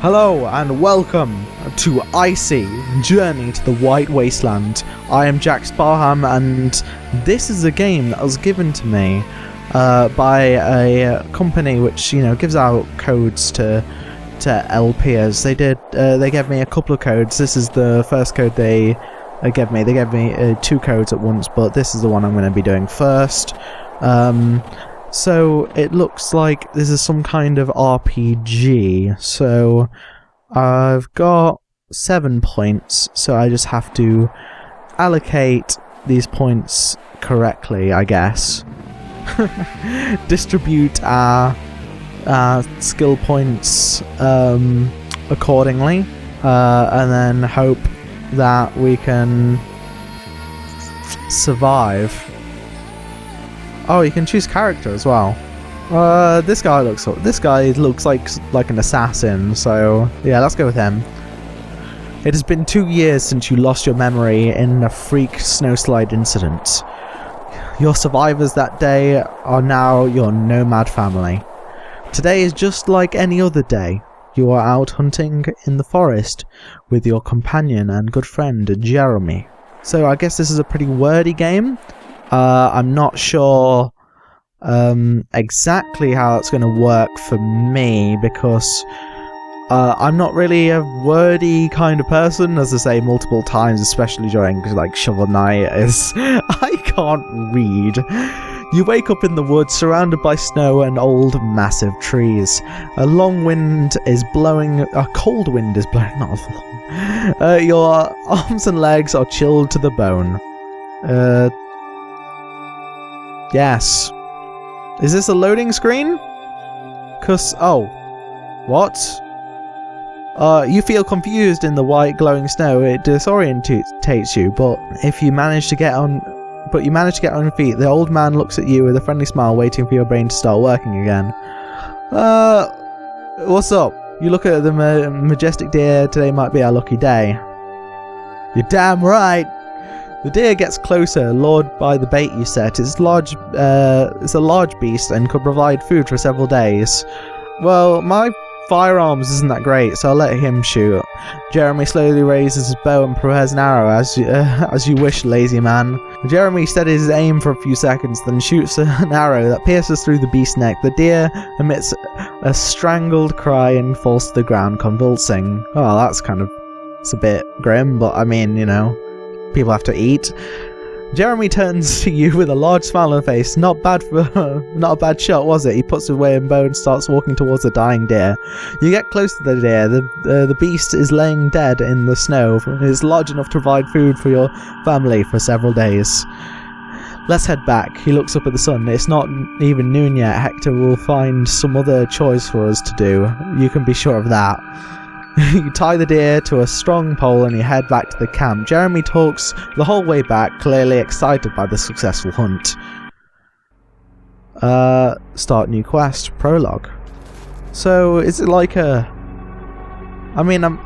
Hello and welcome to ICY Journey to the White Wasteland. I am Jack Sparham and this is a game that was given to me by a company which, gives out codes to LPers. They gave me a couple of codes. This is the first code they gave me. They gave me 2 codes at once, but this is the one I'm going to be doing first. So it looks like this is some kind of RPG. So I've got 7 points, so I just have to allocate these points correctly, I guess. Distribute our skill points accordingly, and then hope that we can survive. Oh, you can choose character as well. This guy looks like an assassin, so yeah, let's go with him. It has been 2 years since you lost your memory in a freak snowslide incident. Your survivors that day are now your nomad family. Today is just like any other day. You are out hunting in the forest with your companion and good friend Jeremy. So I guess this is a pretty wordy game. I'm not sure exactly how it's going to work for me because I'm not really a wordy kind of person, as I say multiple times, especially during like Shovel Knight, is I can't read. You wake up in the woods surrounded by snow and old massive trees. A cold wind is blowing, not long. Your arms and legs are chilled to the bone. Yes. Is this a loading screen? What? You feel confused in the white glowing snow. It disorientates you, but you manage to get on your feet. The old man looks at you with a friendly smile, waiting for your brain to start working again. What's up? You look at the majestic deer. Today might be our lucky day. You're damn right. The deer gets closer, lured by the bait you set. It's a large beast and could provide food for several days. Well, my firearms isn't that great, so I'll let him shoot. Jeremy slowly raises his bow and prepares an arrow, as you wish, lazy man. Jeremy steadies his aim for a few seconds, then shoots an arrow that pierces through the beast's neck. The deer emits a strangled cry and falls to the ground, convulsing. Oh, it's a bit grim, but I mean, people have to eat. Jeremy turns to you with a large smile on his face. Not a bad shot, was it? He puts away his bow and starts walking towards the dying deer. You get close to the deer. The beast is laying dead in the snow. It's large enough to provide food for your family for several days. Let's head back. He looks up at the sun. It's not even noon yet. Hector will find some other chores for us to do. You can be sure of that. You tie the deer to a strong pole and you head back to the camp. Jeremy talks the whole way back, clearly excited by the successful hunt. Start new quest. Prologue. So, is it like a... I mean, I'm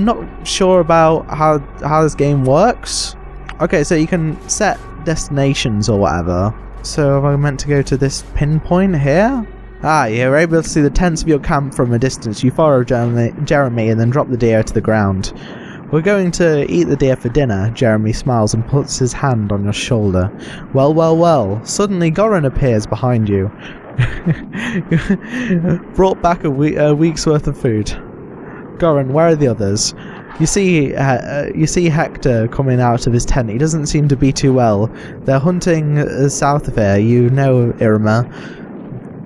not sure about how this game works. Okay, so you can set destinations or whatever. So, have I meant to go to this pinpoint here? You're able to see the tents of your camp from a distance. You follow Jeremy and then drop the deer to the ground. We're going to eat the deer for dinner. Jeremy smiles and puts his hand on your shoulder. Well. Suddenly Goran appears behind you. Brought back a week's worth of food. Goran, where are the others? You see Hector coming out of his tent. He doesn't seem to be too well. They're hunting south of here. You know Irma.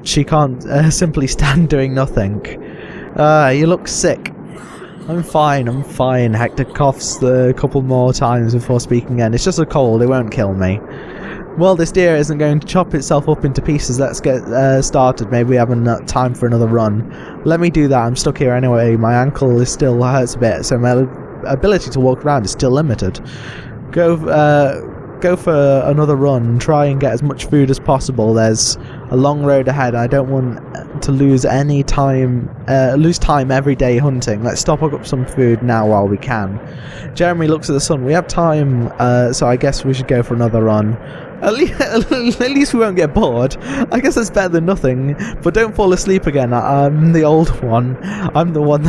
She can't simply stand doing nothing. You look sick. I'm fine. Hector coughs a couple more times before speaking again. It's just a cold, it won't kill me. Well, this deer isn't going to chop itself up into pieces. Let's get started. Maybe we have time for another run. Let me do that. I'm stuck here anyway. My ankle still hurts a bit, so my ability to walk around is still limited. Go for another run. Try and get as much food as possible. There's a long road ahead. I don't want to lose any time. Lose time every day hunting. Let's stock up some food now while we can. Jeremy looks at the sun. We have time, so I guess we should go for another run. At least we won't get bored. I guess that's better than nothing. But don't fall asleep again. I'm the old one. I'm the one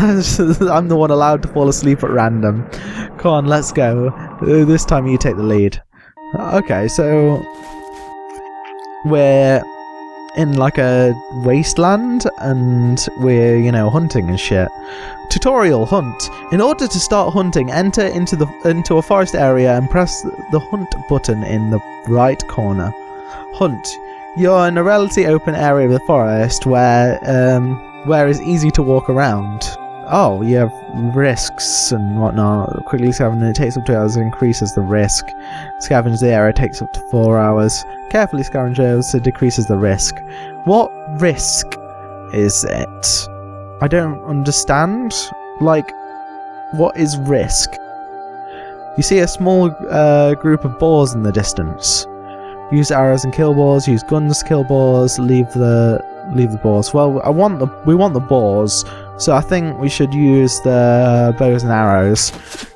allowed to fall asleep at random. Come on, let's go. This time you take the lead. Okay, so we're in like a wasteland and we're, you know, hunting and shit. Tutorial hunt. In order to start hunting, enter into a forest area and press the hunt button in the right corner. Hunt. You're in a relatively open area of the forest where it's easy to walk around. Oh, you have risks and whatnot. Quickly scavenge, it takes up to 2 hours, increases the risk. Scavenge the area, takes up to 4 hours. Carefully scavenge areas, it decreases the risk. What risk is it? I don't understand. Like, what is risk? You see a small group of boars in the distance. Use arrows and kill boars. Use guns to kill boars. Leave the boars. Well, we want the boars, so I think we should use the bows and arrows.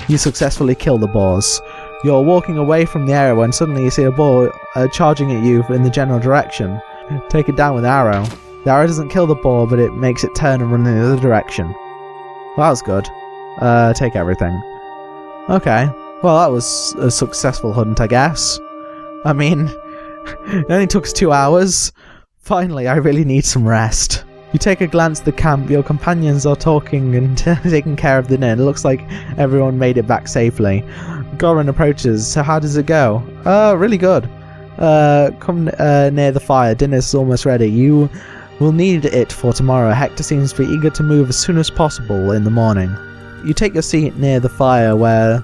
You successfully kill the boars. You're walking away from the area when suddenly you see a boar charging at you in the general direction. Take it down with an arrow. The arrow doesn't kill the boar, but it makes it turn and run in the other direction. Well, that was good. Take everything. Okay. Well, that was a successful hunt, I guess. I mean, it only took us 2 hours. Finally, I really need some rest. You take a glance at the camp. Your companions are talking and taking care of the dinner. It looks like everyone made it back safely. Goran approaches. So how does it go? Really good. Come near the fire. Dinner's almost ready. You will need it for tomorrow. Hector seems to be eager to move as soon as possible in the morning. You take your seat near the fire while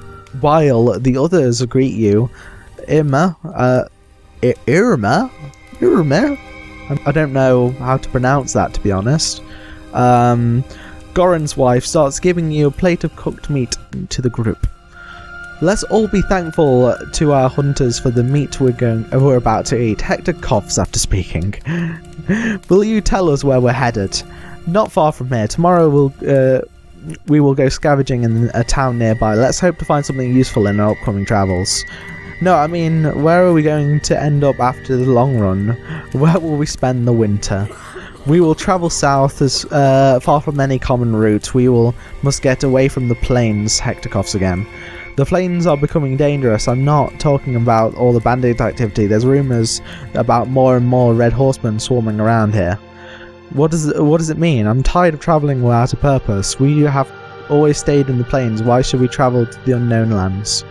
the others greet you. Irma? I don't know how to pronounce that, to be honest. Goran's wife starts giving you a plate of cooked meat to the group. Let's all be thankful to our hunters for the meat we're about to eat. Hector coughs after speaking. Will you tell us where we're headed? Not far from here. Tomorrow we will go scavenging in a town nearby. Let's hope to find something useful in our upcoming travels. No, I mean, where are we going to end up after the long run? Where will we spend the winter? We will travel south as far from any common route. Must get away from the plains. Hector coughs again. The plains are becoming dangerous. I'm not talking about all the bandit activity. There's rumours about more and more red horsemen swarming around here. What does it mean? I'm tired of travelling without a purpose. We have always stayed in the plains. Why should we travel to the unknown lands?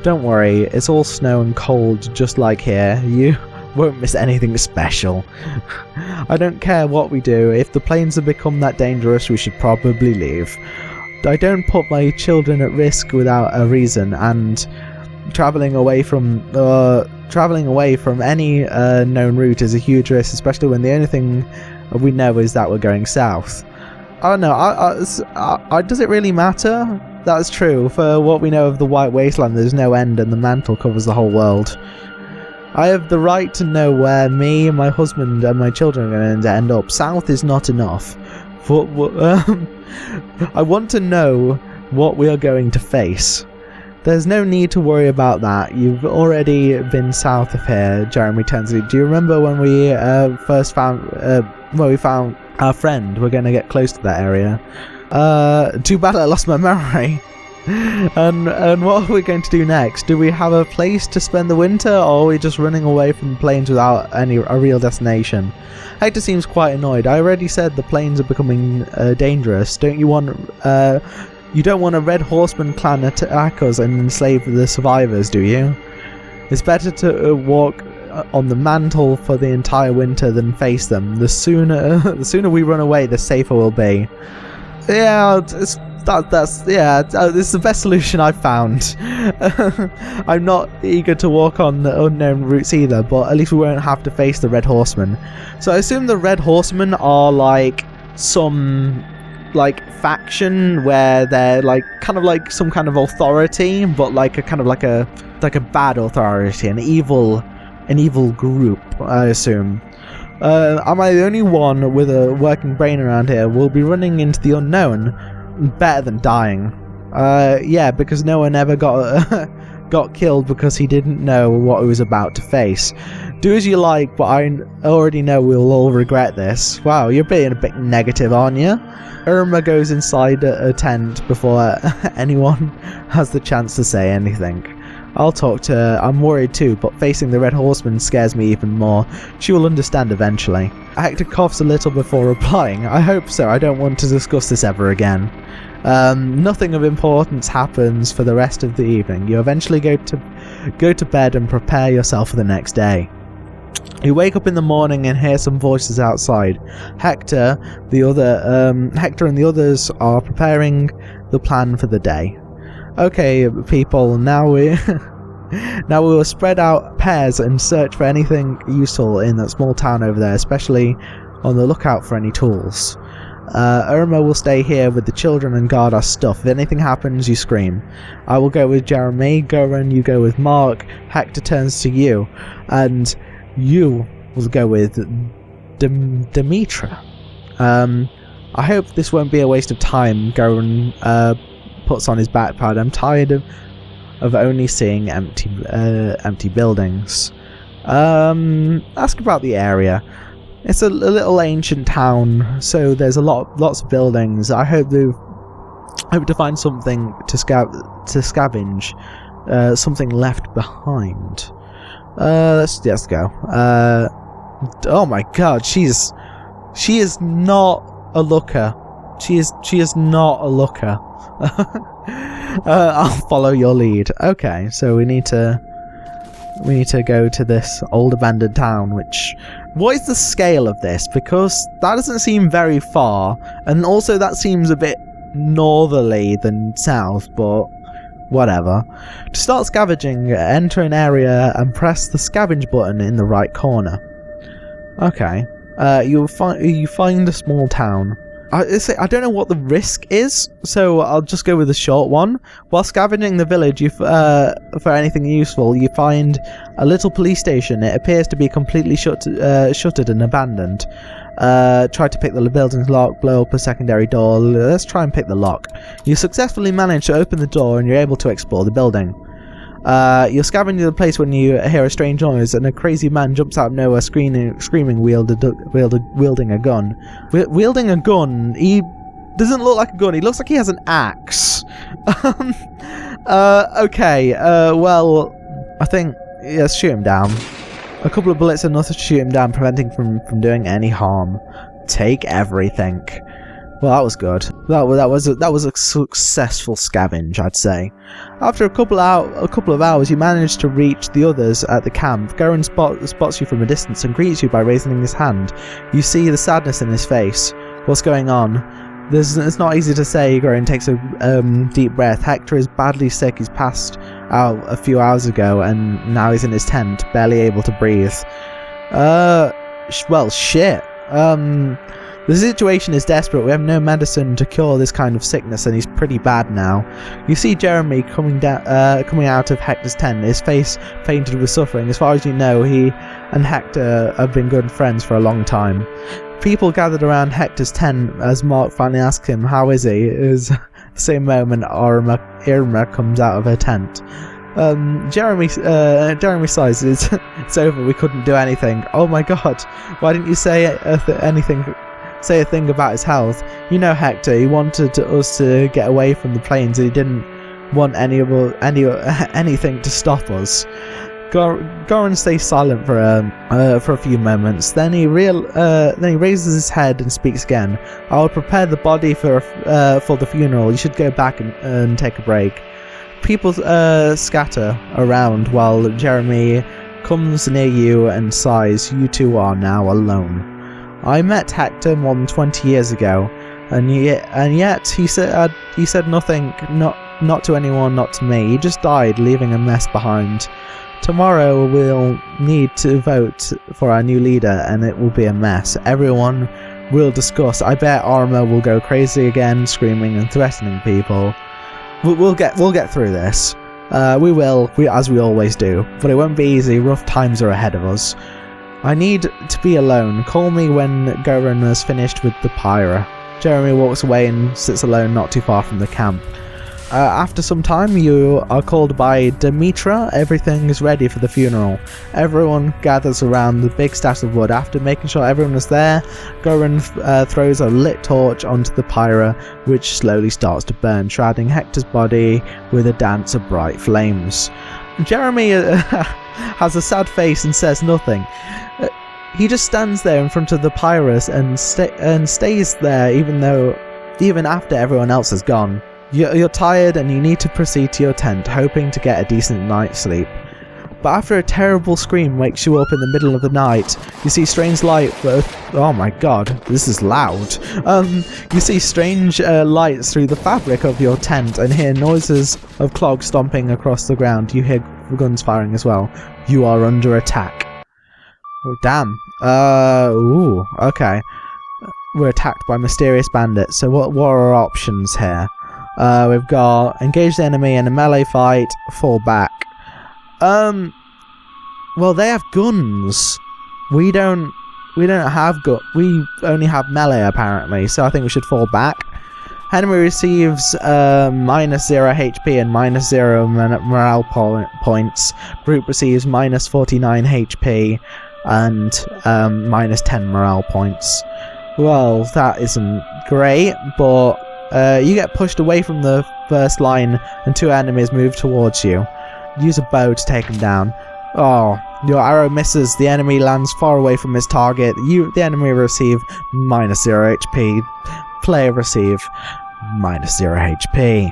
Don't worry, it's all snow and cold just like here. You won't miss anything special. I don't care what we do. If the plains have become that dangerous, we should probably leave. I don't put my children at risk without a reason, and travelling away from any known route is a huge risk, especially when the only thing we know is that we're going south. Oh no, does it really matter? That's true. For what we know of the White Wasteland, there's no end and the mantle covers the whole world. I have the right to know where me, my husband and my children are going to end up. South is not enough. I want to know what we are going to face. There's no need to worry about that. You've already been south of here. Jeremy turns to you. Do you remember when we first found our friend? We're going to get close to that area. Too bad I lost my memory. And what are we going to do next? Do we have a place to spend the winter, or are we just running away from the plains without a real destination? Hector seems quite annoyed. I already said the plains are becoming dangerous. You don't want a red horseman clan attack us and enslave the survivors, do you? It's better to walk on the mantle for the entire winter than face them. The sooner we run away, the safer we'll be. Yeah, this is the best solution I've found. I'm not eager to walk on the unknown routes either, but at least we won't have to face the Red Horsemen. So I assume the Red Horsemen are like some faction where they're kind of some kind of authority, but like a bad authority, an evil group, I assume. Am I the only one with a working brain around here? We'll be running into the unknown. Better than dying. Yeah, because no one ever got got killed because he didn't know what he was about to face. Do as you like, but I already know we'll all regret this. Wow, you're being a bit negative, aren't you? Irma goes inside a tent before anyone has the chance to say anything. I'll talk to her. I'm worried too, but facing the Red Horseman scares me even more. She will understand eventually. Hector coughs a little before replying. I hope so. I don't want to discuss this ever again. Nothing of importance happens for the rest of the evening. You eventually go to bed and prepare yourself for the next day. You wake up in the morning and hear some voices outside. Hector and the others are preparing the plan for the day. Okay, people, now we will spread out pairs and search for anything useful in that small town over there, especially on the lookout for any tools. Irma will stay here with the children and guard our stuff. If anything happens, you scream. I will go with Jeremy. Goran, you go with Mark. Hector turns to you, and you will go with Demetra. I hope this won't be a waste of time. Goran puts on his backpack. I'm tired of only seeing empty buildings. Ask about the area. It's a little ancient town, so there's lots of buildings. I hope to find something to scavenge, something left behind. Let's go. Oh my God, she is not a looker. She is not a looker. I'll follow your lead. Okay, so we need to go to this old abandoned town. What is the scale of this? Because that doesn't seem very far, and also that seems a bit northerly than south, but whatever. To start scavenging, enter an area and press the scavenge button in the right corner. Okay. You find a small town. I don't know what the risk is, so I'll just go with the short one. While scavenging the village for anything useful, you find a little police station. It appears to be completely shuttered and abandoned. Try to pick the building's lock, blow up a secondary door. Let's try and pick the lock. You successfully manage to open the door and you're able to explore the building. You're scavenging the place when you hear a strange noise and a crazy man jumps out of nowhere screaming, wielding a gun. Wielding a gun? He doesn't look like a gun, he looks like he has an axe. Okay, well, I think, let's shoot him down. A couple of bullets enough to shoot him down, preventing from doing any harm. Take everything. Well, that was good. That was a successful scavenge, I'd say. After a couple of hours, you manage to reach the others at the camp. Goran spots you from a distance and greets you by raising his hand. You see the sadness in his face. What's going on? It's not easy to say. Goran takes a deep breath. Hector is badly sick. He's passed out a few hours ago, and now he's in his tent, barely able to breathe. Well, shit. The situation is desperate. We have no medicine to cure this kind of sickness, and he's pretty bad now. You see Jeremy coming out of Hector's tent, his face painted with suffering. As far as you know, he and Hector have been good friends for a long time. People gathered around Hector's tent as Mark finally asks him, how is he? It was the same moment Irma comes out of her tent. Jeremy sighs. It's over. We couldn't do anything. Oh my God! Why didn't you say a thing about his health? You know, Hector, he wanted us to get away from the plains. He didn't want anything to stop us. Goran stays silent for a few moments. Then he raises his head and speaks again. I will prepare the body for the funeral. You should go back and take a break. People scatter around while Jeremy comes near you and sighs. You two are now alone. I met Hector more than 20 years ago, and yet he said nothing, not to anyone, not to me. He just died, leaving a mess behind. Tomorrow we'll need to vote for our new leader, and it will be a mess. Everyone will discuss. I bet Arma will go crazy again, screaming and threatening people. We'll get through this. We will, as we always do. But it won't be easy. Rough times are ahead of us. I need to be alone. Call me when Goran has finished with the pyre. Jeremy walks away and sits alone not too far from the camp. After some time, you are called by Demetra. Everything is ready for the funeral. Everyone gathers around the big stash of wood. After making sure everyone is there, Goran throws a lit torch onto the pyre, which slowly starts to burn, shrouding Hector's body with a dance of bright flames. Jeremy has a sad face and says nothing. He just stands there in front of the pyre and stays there even after everyone else has gone. You're tired and you need to proceed to your tent, hoping to get a decent night's sleep. But after a terrible scream wakes you up in the middle of the night, you see strange light. Oh my god, this is loud. You see strange lights through the fabric of your tent and hear noises of clogs stomping across the ground. You hear guns firing as well. You are under attack. Oh damn. Ooh, okay. We're attacked by mysterious bandits. So what are our options here? We've got engage the enemy in a melee fight, fall back. Well, they have guns. We don't have we only have melee apparently, so I think we should fall back. Enemy receives minus 0 HP and minus 0 morale points. Group receives minus 49 HP and minus 10 morale points. Well, that isn't great, but you get pushed away from the first line and 2 enemies move towards you. Use a bow to take them down. Oh, your arrow misses. The enemy lands far away from his target. The enemy receive minus 0 HP. Player receive minus 0 HP.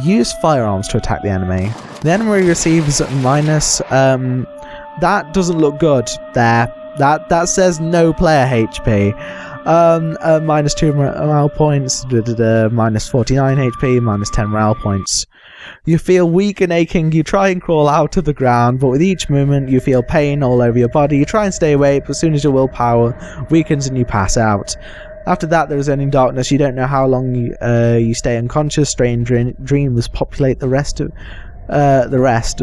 Use firearms to attack the enemy. The enemy receives minus... that doesn't look good there. That says no player HP. Minus 2 morale points, minus 49 HP, minus 10 morale points. You feel weak and aching. You try and crawl out of the ground, but with each movement you feel pain all over your body. You try and stay awake, but as soon as your willpower weakens and you pass out. After that there is only darkness. You don't know how long you stay unconscious. Strange dreams populate the rest.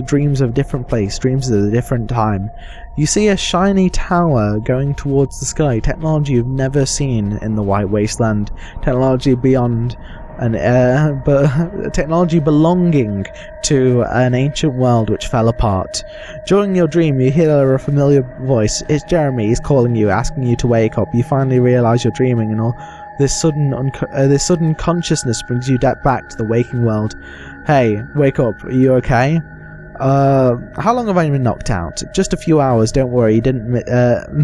Dreams of a different place, dreams of a different time. You see a shiny tower going towards the sky, technology you've never seen in the White Wasteland, technology beyond but technology belonging to an ancient world which fell apart. During your dream you hear a familiar voice. It's Jeremy. He's calling you, asking you to wake up. You finally realise you're dreaming, and all this sudden consciousness brings you back to the waking world. Hey, wake up, are you okay? How long have I been knocked out? Just a few hours, don't worry, you didn't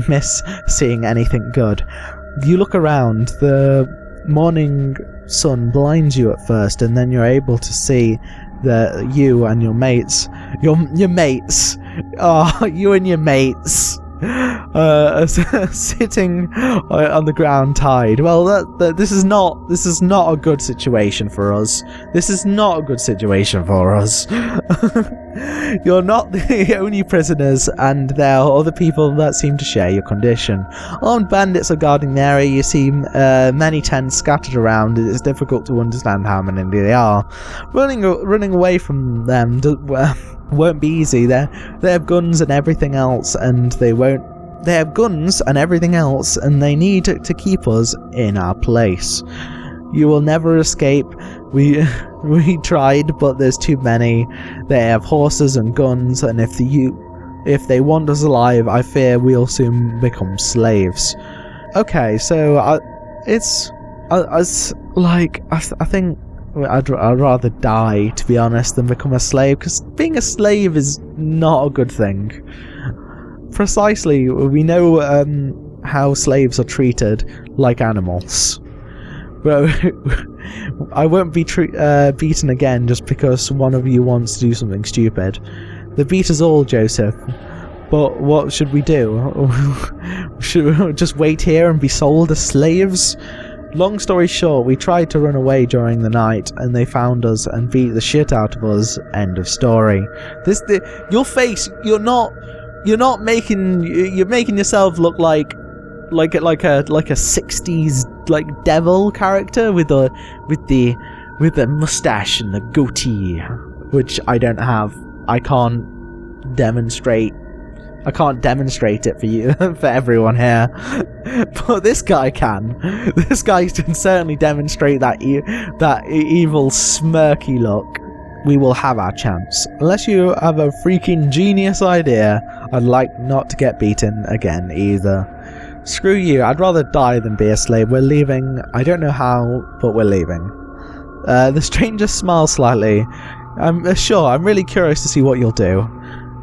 miss seeing anything good. You look around, the morning sun blinds you at first, and then you're able to see that you and your mates, you and your mates, sitting on the ground tied. Well, this is not a good situation for us. This is not a good situation for us. You're not the only prisoners, and there are other people that seem to share your condition. Armed bandits are guarding the area. You see many tents scattered around. It's difficult to understand how many they are. Running away from them won't be easy. They have guns and everything else, and they need to keep us in our place. You will never escape. We tried, but there's too many. They have horses and guns, and if they want us alive, I fear we'll soon become slaves. Okay, so I think I'd rather die, to be honest, than become a slave, because being a slave is not a good thing. Precisely, we know how slaves are treated like animals. But I won't be beaten again just because one of you wants to do something stupid. They beat us all, Joseph. But what should we do? Should we just wait here and be sold as slaves? Long story short, we tried to run away during the night, and they found us and beat the shit out of us. End of story. Your face. You're making yourself look like a 60s like devil character with the mustache and the goatee, which I don't have. I can't demonstrate I can't demonstrate it for you, for everyone here. But this guy can. This guy can certainly demonstrate that evil, smirky look. We will have our chance. Unless you have a freaking genius idea, I'd like not to get beaten again either. Screw you, I'd rather die than be a slave. We're leaving. I don't know how, but we're leaving. The stranger smiles slightly. I'm really curious to see what you'll do.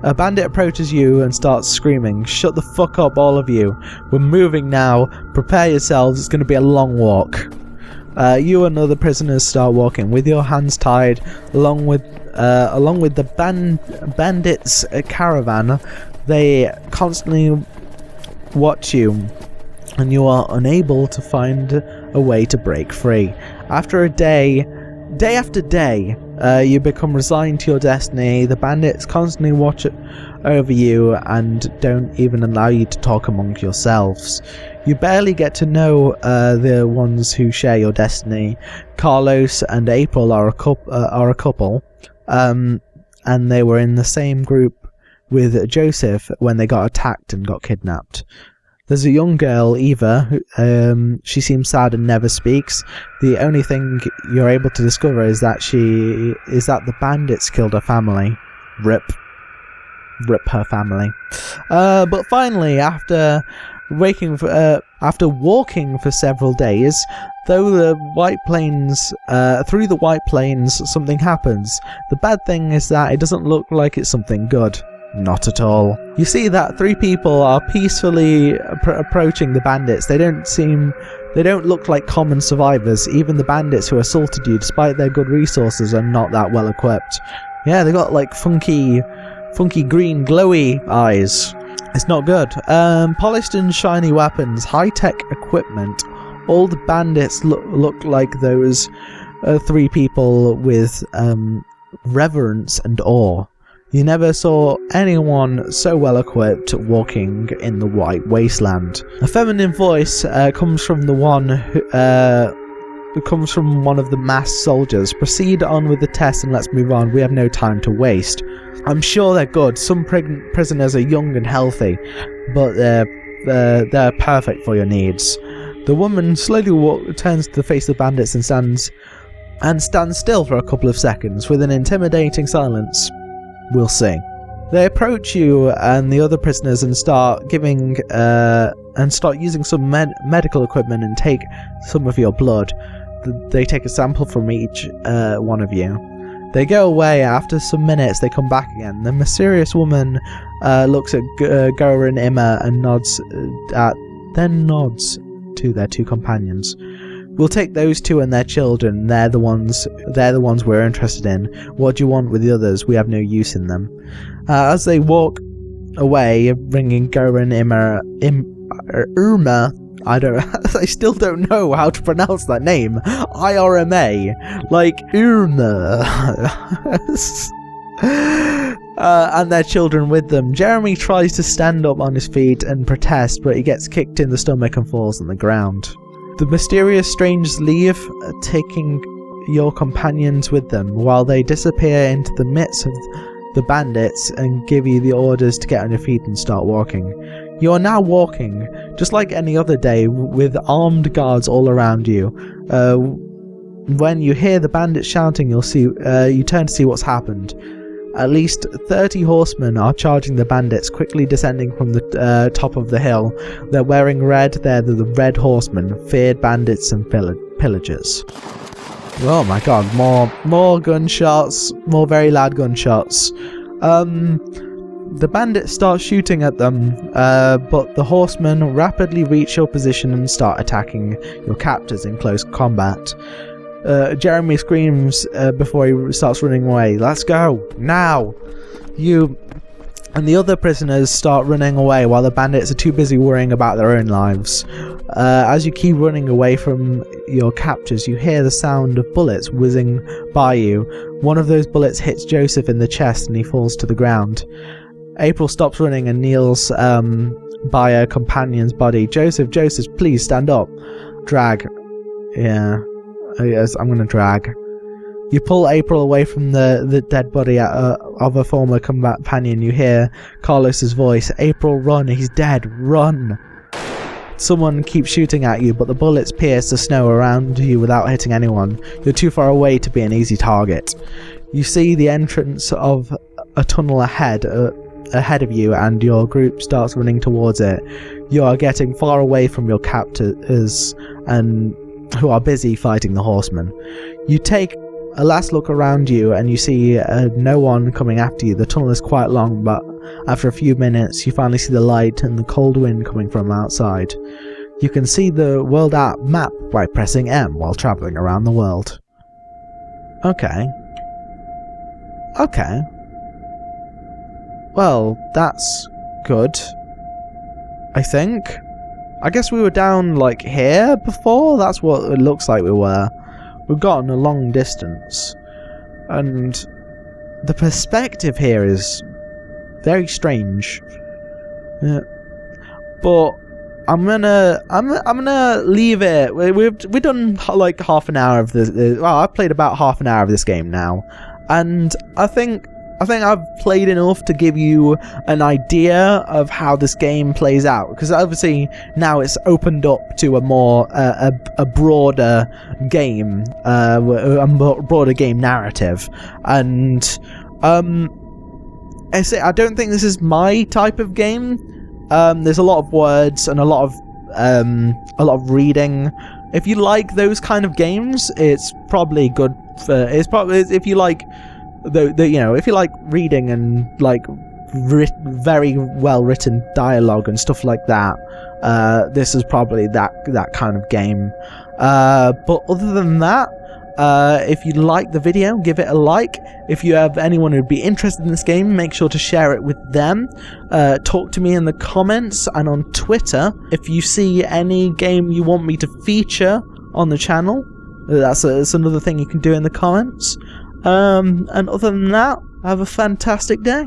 A bandit approaches you and starts screaming, "Shut the fuck up, all of you. We're moving now. Prepare yourselves, it's going to be a long walk." You and other prisoners start walking with your hands tied, along with the bandits' caravan. They constantly watch you, and you are unable to find a way to break free. After a day after day, you become resigned to your destiny. The bandits constantly watch over you and don't even allow you to talk among yourselves. You barely get to know the ones who share your destiny. Carlos and April are a couple, and they were in the same group with Joseph when they got attacked and got kidnapped. There's a young girl, Eva, she seems sad and never speaks. The only thing you're able to discover is that the bandits killed her family. Rip her family. But finally, after walking for several days, through the White Plains, something happens. The bad thing is that it doesn't look like it's something good. Not at all. You see that 3 people are peacefully approaching the bandits. They don't look like common survivors. Even the bandits who assaulted you, despite their good resources, are not that well equipped. Yeah, they got like funky green glowy eyes. It's not good. Polished and shiny weapons, high-tech equipment. All the bandits look like those 3 people with reverence and awe. You never saw anyone so well equipped walking in the White Wasteland. A feminine voice comes from one of the masked soldiers. Proceed on with the test and let's move on. We have no time to waste. I'm sure they're good. Some prisoners are young and healthy, but they're perfect for your needs. The woman slowly turns to face the bandits and stands still for a couple of seconds with an intimidating silence. We'll see. They approach you and the other prisoners and start using some medical equipment and take some of your blood. They take a sample from each one of you. They go away. After some minutes, they come back again. The mysterious woman looks at Gora and Emma and nods to their 2 companions. We'll take those 2 and their children. They're the ones we're interested in. What do you want with the others? We have no use in them. As they walk away, bringing Gora and Irma. I still don't know how to pronounce that name. IRMA, like Irma. And their children with them. Jeremy tries to stand up on his feet and protest, but he gets kicked in the stomach and falls on the ground. The mysterious strangers leave, taking your companions with them, while they disappear into the midst of the bandits and give you the orders to get on your feet and start walking. You are now walking, just like any other day, with armed guards all around you. When you hear the bandits shouting, you turn to see what's happened. At least 30 horsemen are charging the bandits, quickly descending from the top of the hill. They're wearing red. They're the Red Horsemen, feared bandits and pillagers. Oh my god, more gunshots, more very loud gunshots. The bandits start shooting at them, but the horsemen rapidly reach your position and start attacking your captors in close combat. Jeremy screams before he starts running away. Let's go, now! You and the other prisoners start running away while the bandits are too busy worrying about their own lives. As you keep running away from your captors, you hear the sound of bullets whizzing by you. One of those bullets hits Joseph in the chest and he falls to the ground. April stops running and kneels by her companion's body. Joseph, please stand up. Drag. Yeah. Yes, I'm gonna drag. You pull April away from the dead body of a former companion. You hear Carlos's voice. April, run. He's dead. Run. Someone keeps shooting at you, but the bullets pierce the snow around you without hitting anyone. You're too far away to be an easy target. You see the entrance of a tunnel ahead of you, and your group starts running towards it. You are getting far away from your captors, and who are busy fighting the horsemen. You take a last look around you, and you see no one coming after you. The tunnel is quite long, but after a few minutes you finally see the light and the cold wind coming from outside. You can see the world map by pressing M while travelling around the world. Okay. Well, that's good, I think. I guess we were down, like, here before? That's what it looks like we were. We've gotten a long distance. And the perspective here is very strange. Yeah. But I'm gonna leave it. We've done, like, half an hour of this. Well, I've played about half an hour of this game now. And I think I've played enough to give you an idea of how this game plays out, because obviously now it's opened up to a more a broader game, a broader game narrative, and I don't think this is my type of game. There's a lot of words and a lot of reading. If you like those kind of games, it's probably good for. It's probably, if you like. If you like reading and like very well written dialogue and stuff like that, this is probably that kind of game. But other than that, if you like the video, give it a like. If you have anyone who'd be interested in this game, make sure to share it with them. Talk to me in the comments and on Twitter. If you see any game you want me to feature on the channel, that's another thing you can do in the comments. And other than that, have a fantastic day.